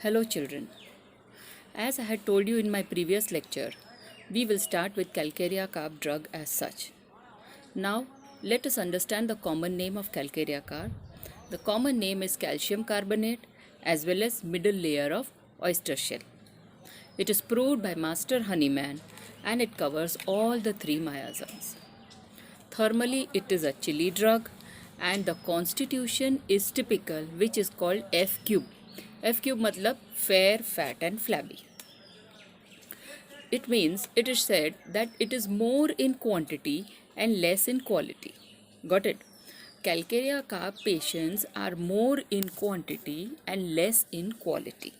Hello children. As I had told you in my previous lecture, we will start with calcarea carb drug as such. Now, let us understand the common name of calcarea carb. The common name is calcium carbonate as well as middle layer of oyster shell. It is proved by Master Honeyman and it covers all the three miazones. Thermally, it is a chili drug and the constitution is typical, which is called F cube. F cube matlab fair, fat and flabby. It means it is said that it is more in quantity and less in quality. Got it? Calcarea carb patients are more in quantity and less in quality.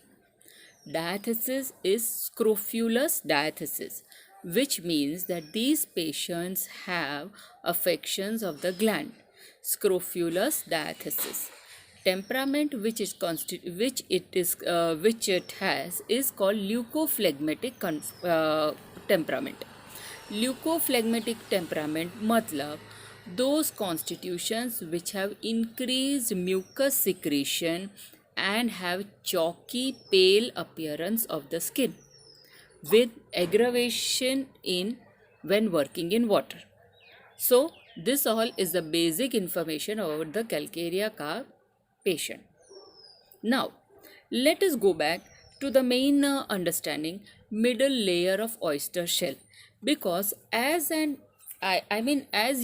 Diathesis is scrofulous diathesis, which means that these patients have affections of the gland. Scrofulous diathesis. Temperament which it has is called leucophlegmatic temperament. Leucophlegmatic temperament matlab those constitutions which have increased mucus secretion and have chalky pale appearance of the skin with aggravation in when working in water. So this all is the basic information about the calcarea carb patient. Now let us go back to the main understanding middle layer of oyster shell, because as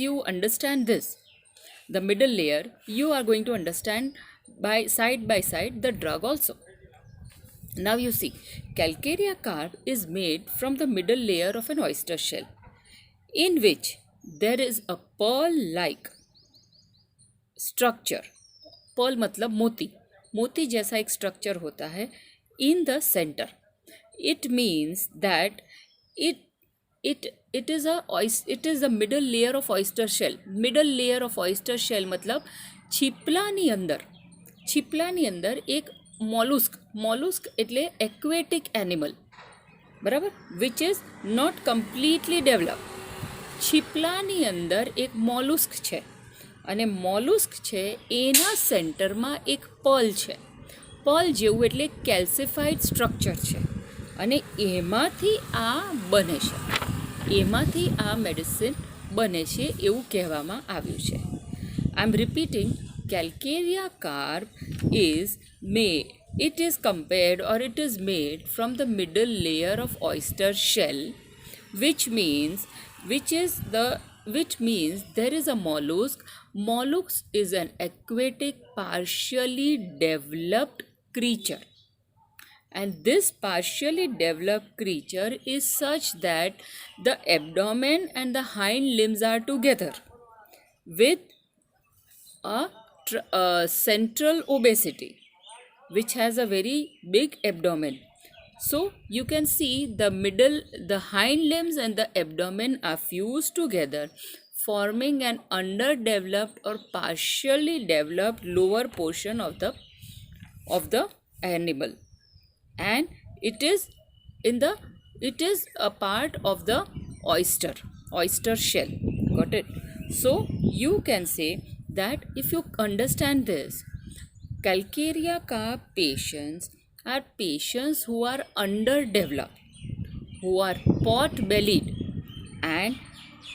you understand this, the middle layer, you are going to understand by side the drug also. Now you see, calcarea carb is made from the middle layer of an oyster shell, in which there is a pearl-like structure. Pearl मतलब मोती, मोती जैसा एक structure होता है in the center. It means that it is the middle layer of oyster shell. Middle layer of oyster shell मतलब છીપલાની અંદર એક મોલુસ્ક એટલે aquatic animal, બરાબર, which is not completely developed. છીપલાની અંદર એક મોલુસ્ક છે અને મોલુસ્ક છે એના સેન્ટરમાં એક પર્લ છે. પર્લ જેવું એટલે કેલ્સિફાઈડ સ્ટ્રક્ચર છે અને એમાંથી આ બને છે, એમાંથી આ મેડિસિન બને છે એવું કહેવામાં આવ્યું છે. આઈ એમ repeating, calcarea carb is made, it is compared or it is made from the middle layer of oyster shell, which means there is a mollusk. Mollusk is an aquatic partially developed creature, and this partially developed creature is such that the abdomen and the hind limbs are together with a central obesity, which has a very big abdomen. So you can see the hind limbs and the abdomen are fused together, forming an underdeveloped or partially developed lower portion of the animal, and it is a part of the oyster shell. Got it? So you can say that if you understand this, calcarea carb patients are patients who are underdeveloped, who are pot-bellied, and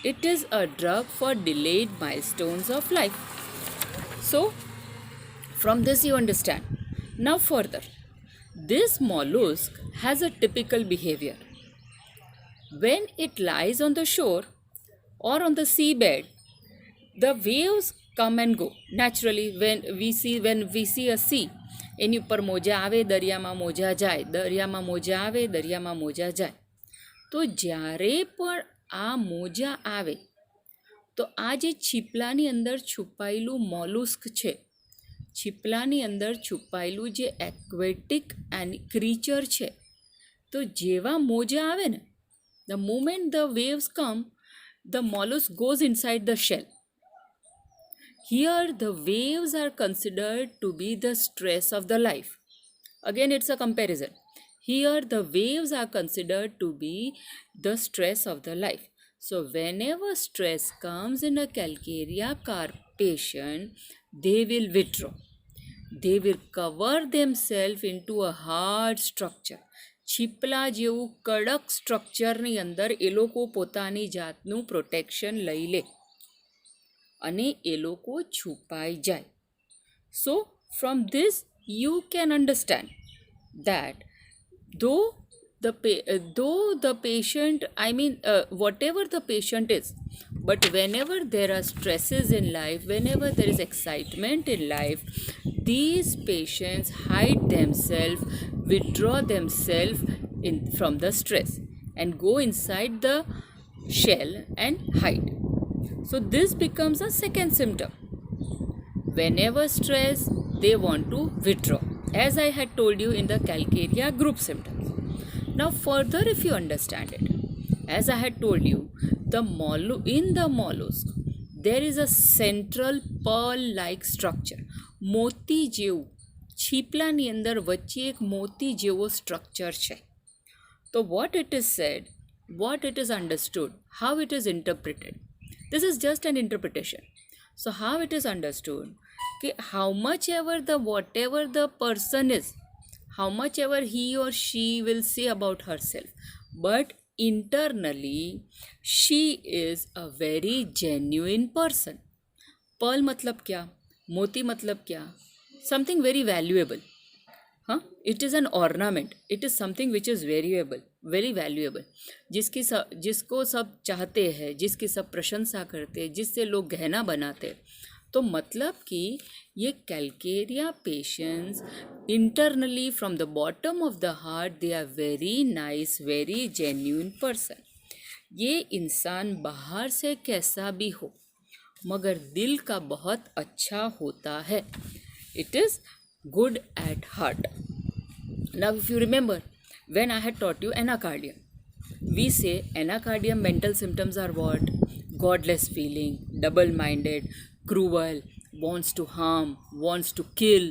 it is a drug for delayed milestones of life. So from this you understand. Now further, this mollusk has a typical behavior. When it lies on the shore or on the seabed, the waves come and go naturally. When we see a sea, એની ઉપર મોજા આવે, દરિયામાં મોજા જાય, દરિયામાં મોજા આવે, દરિયામાં મોજા જાય. તો જ્યારે પણ આ મોજા આવે તો આ જે છીપલાની અંદર છુપાયેલું મોલુસ્ક છે, છીપલાની અંદર છુપાયેલું જે એક્વેટિક ક્રીચર છે, તો જેવા મોજા આવે ને, the moment the waves come, the mollusk goes inside the shell. Here the waves are considered to be the stress of the life. Again, it's a comparison. Here the waves are considered to be the stress of the life. So whenever stress comes in a calcarea carb patient, they will withdraw. they will cover themselves into a hard structure. છીપલા જેવું કડક સ્ટ્રક્ચરની અંદર એ લોકો પોતાની જાતનું protection લઈ લે અને એ લોકો છુપાઈ જાય. So from this you can understand that though the patient, whatever the patient is, but whenever there are stresses in life, whenever there is excitement in life, these patients hide themselves, withdraw themselves from the stress and go inside the shell and hide. So this becomes a second symptom. Whenever stress, they want to withdraw, as I had told you in the Calcarea group symptoms. Now further, if you understand it, as I had told you, in the mollusk there is a central pearl-like structure. મોતી જેવું છીપલાની અંદર વચ્ચે એક મોતી જેવો structure છે. તો what it is said, what it is understood, how it is interpreted, this is just an interpretation. So how it is understood, how much ever whatever the person is, how much ever he or she will say about herself, but internally she is a very genuine person. Pearl मतलब क्या, मोती मतलब क्या, something very valuable. It is an ornament, it is something which is very valuable, जिसको सब चाहते हैं, जिसकी सब प्रशंसा करते हैं, जिससे लोग गहना बनाते हैं. तो मतलब कि ये calcarea patients internally from the bottom of the heart they are very nice, very genuine person. ये इंसान बाहर से कैसा भी हो मगर दिल का बहुत अच्छा होता है. It is good at heart. Now if you remember when I had taught you anacardium, we say anacardium mental symptoms are what? Godless feeling, double-minded, cruel, wants to harm, wants to kill.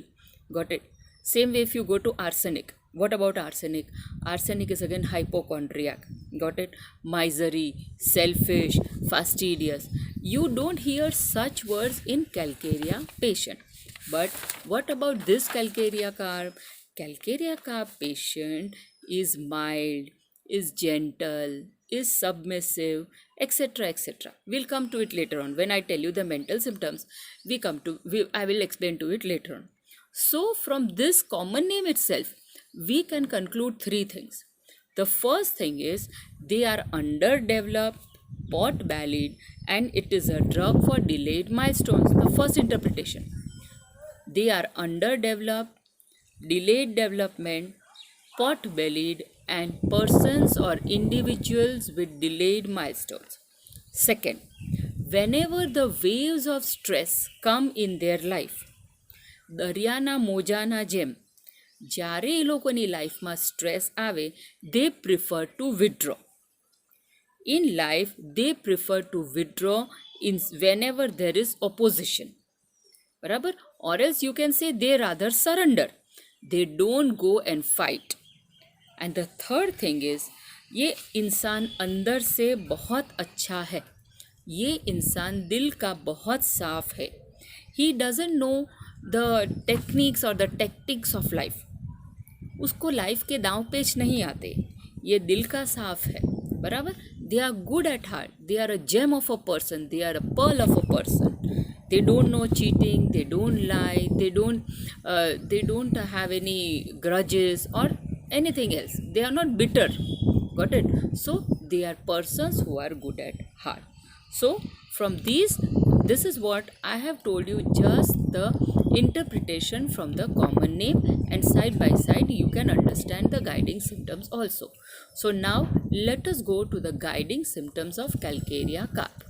Got it? Same way if you go to arsenic. What about arsenic? Arsenic is again hypochondriac. Got it? Misery, selfish, fastidious. You don't hear such words in Calcarea patient. But what about this Calcarea carp? Calcarea carp patient is mild, is gentle, is submissive, etc., etc. We'll come to it later on. When I tell you the mental symptoms, I will explain to it later on. So from this common name itself, we can conclude three things. The first thing is they are underdeveloped, pot-bellied, and it is a drug for delayed milestones. The first interpretation. They are underdeveloped, delayed development, pot-bellied, and persons or individuals with delayed milestones. Second, whenever the waves of stress come in their life, દરિયાના મોજાના જેમ જ્યારે એ લોકોની લાઈફમાં stress આવે, they prefer to withdraw. In life, they prefer to withdraw whenever there is opposition. બરાબર? Or else you can say they rather surrender. They don't go and fight. And the third thing is, ये इंसान अंदर से बहुत अच्छा है. ये इंसान दिल का बहुत साफ है. He doesn't know the techniques or the tactics of life. उसको लाइफ के दांव पेच नहीं आते. ये दिल का साफ है. बराबर? They are good at heart. They are a gem of a person. They are a pearl of a person. They don't know cheating. They don't lie. They don't have any grudges or anything else. They are not bitter. Got it? So they are persons who are good at heart. So from this is what I have told you, just the interpretation from the common name, and side by side you can understand the guiding symptoms also. So now let us go to the guiding symptoms of Calcarea carp.